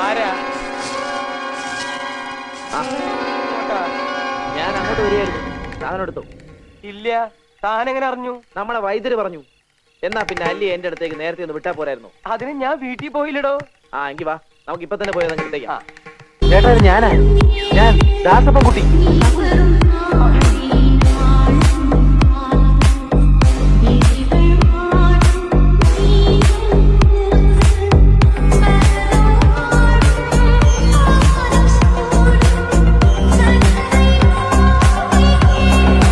ആരാ? ഞാൻ അങ്ങോട്ട് വരികയായിരുന്നു. സാധനം എടുത്തു. ഇല്ല, താനെങ്ങനെ അറിഞ്ഞു? നമ്മളെ വൈദ്യര് പറഞ്ഞു. എന്നാ പിന്നെ അല്ലി എന്റെ അടുത്തേക്ക് നേരത്തെ ഒന്ന് വിട്ടാ പോരായിരുന്നു. അതിന് ഞാൻ വീട്ടിൽ പോയില്ലടോ. ആ എങ്കി വാ, നമുക്ക് ഇപ്പൊ തന്നെ പോയത് അങ്ങോട്ടേക്ക്. ചേട്ടാ, ഞാനാ, ഞാൻ ദാസപ്പൻ കുട്ടി.